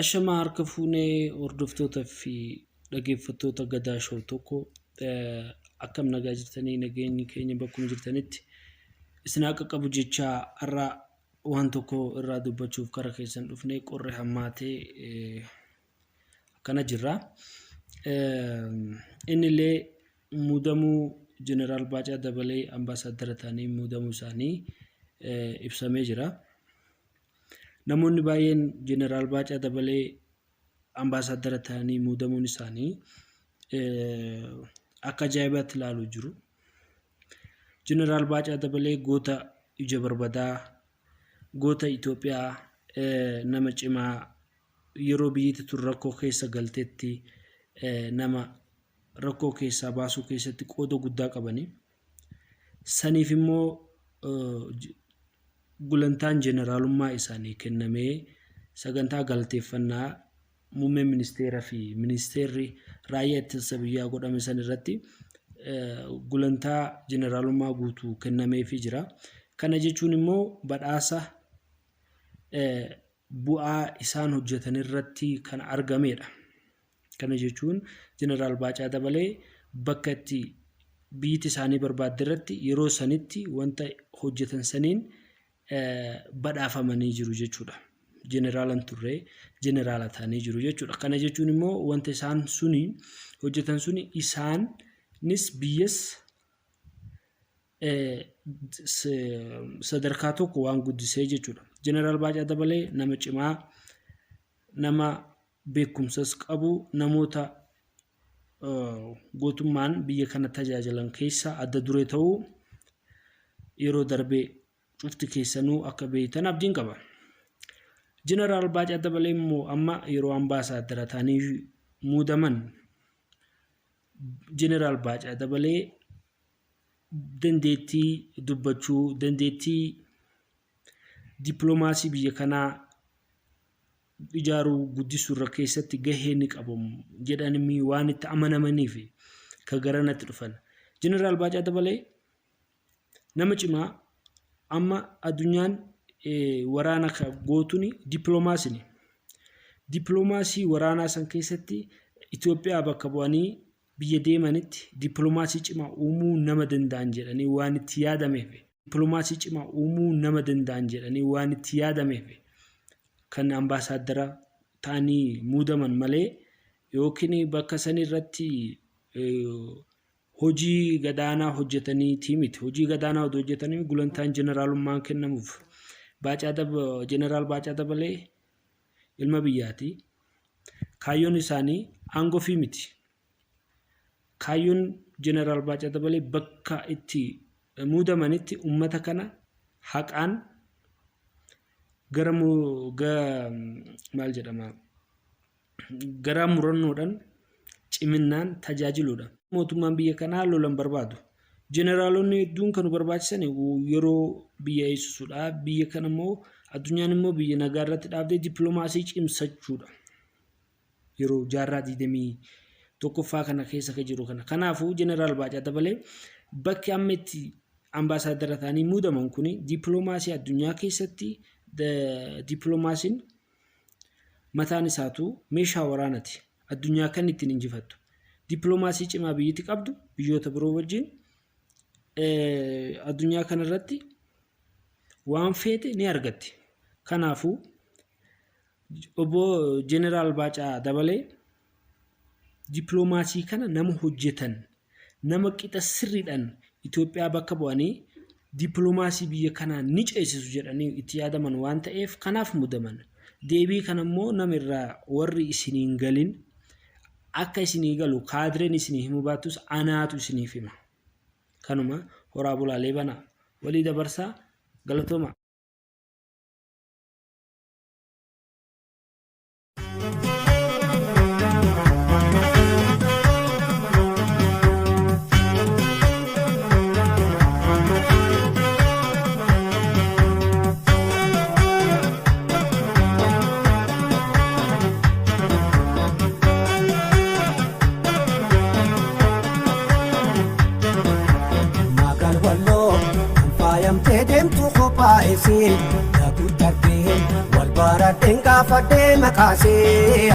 Ashama harka fuunee hordoftoota fi dhaggeeffattoota gadaa show tokko akkam nagaa jirtanii nageenyi keenya bakkuma jirtanitti isin akka qabu jecha irraa waan tokko irraa dubbachuuf kara keessan dhufnee qorre hammaatee akkana jirra. Innillee muudamuu Jeneraal Baacaa Dabalee ambaasaadara ta'anii muudamuu isaanii ibsamee jira. Namoonni baay'een Jeneraal Baacaa Dabalee ambaasaadara ta'anii muudamuun isaanii akka ajaa'ibaatti ilaaluu jiru. Jeneraal Baacaa Dabalee goota ija barbadaa, goota Itoophiyaa nama cimaa yeroo biyyatti tun rakkoo keessa galteetti nama rakkoo keessaa baasuu keessatti qooda guddaa qabani. Saniif immoo gulantaan jeneraalummaa isaanii kennamee sagantaa galteeffannaa muummee ministeeraa fi ministeerri raayyaa ittisa biyyaa godhame san irratti gulantaa jeneraalummaa guutuu kennameefii jira. Kana jechuun immoo badhaasa bu'aa isaan hojjetan irratti kan argamedha. Kana jechuun Jeneraal Baacaa Dabalee bakka itti biyyi isaanii barbaadde irratti yeroo sanitti wanta hojjetan saniin badhaafamanii jiru jechuudha. Jeneraalan turree jeneraala ta'anii jiru jechuudha. Kana jechuun immoo wanta isaan suni hojjetan suni isaanis biyyas sadarkaa tokko waan guddisee jechuudha. Jeneraal Baacaa Dabalee nama cimaa, nama beekumsas qabu, namoota gootummaan biyya kana tajaajilan keessa adda duree ta'uu yeroo darbee cufti keessanuu akka beektan abdiin qaba. Jeneraal Baacaa Dabalee immoo amma yeroo ambaasaadara ta'anii muudaman Jeneraal Baacaa Dabalee dandeettii dubbachuu, dandeettii dippiloomaasii biyya kanaa ijaaruu guddisuu irra keessatti gahee ni qabu jedhanii waan itti amanamaniif ka garanatti dhufan. Jeneraal Baacaa Dabalee nama cimaa amma addunyaan waraana gootuun dippiloomaasiin dippiloomaasii waraanaa san keessatti Itoophiyaa bakka bu'anii biyya deemanitti dippiloomaasii cimaa uumuu nama danda'an jedhanii waan itti yaadameef dippiloomaasii cimaa uumuu nama danda'an jedhanii waan itti yaadameef kan ambaasaadara ta'anii muudaman malee yookiin bakka san irratti hojii gadaanaa hojjetanii tiimiti. Hojii gadaanaa hojjetanii gulantaan jeneraalummaan kennamuuf. Jeneraal Baacaa Dabalee ilma biyyaati. Kaayyoon isaanii aangoo fi miti. Kaayyoon Jeneraal Baacaa Dabalee bakka itti muudamanitti uummata kana haqaan gara murannoodhaan ciminaan tajaajiluudha. Mootummaan biyya kanaa lolan barbaadu. Jeneraalonni hedduun kan barbaachisan yeroo biyya eegsisuudha. Biyya kana immoo addunyaan immoo biyya nagaa irratti dhaabdee dippiloomaasii cimsachuudha. Yeroo jaarraa 21ffaa kana keessa ka jiru kana. Kanaafuu Jeneraal Baacaa Dabalee bakki amma itti ambaasaadara ta'anii muudaman kun dippiloomaasii addunyaa keessatti dippiloomaasiin mataan isaatu meeshaa waraanaati. Addunyaa kan ittiin injifattu. Dippiloomaasii cimaa biyyatti qabdu biyyoota biroo wajjin addunyaa kana irratti waan feete ni argatti. Kanaafuu obbo Jeneraal Baacaa Dabalee dippiloomaasii kana nama hojjetan, nama qixa sirriidhaan Itoophiyaa bakka bu'anii dippiloomaasii biyya kanaa ni ceesisu jedhanii itti yaadaman waan ta'eef kanaaf muudaman. Deebii kana immoo nama irraa warri isiniin galin akka isinii galu kaadireen isinii himuu baattus anaatu isiniif hima. Kanuma horaa bulaalee banaa walii dabarsaa galatooma. Deemtu kophaa isii dhaabuu darbee wal bara denga fadde makase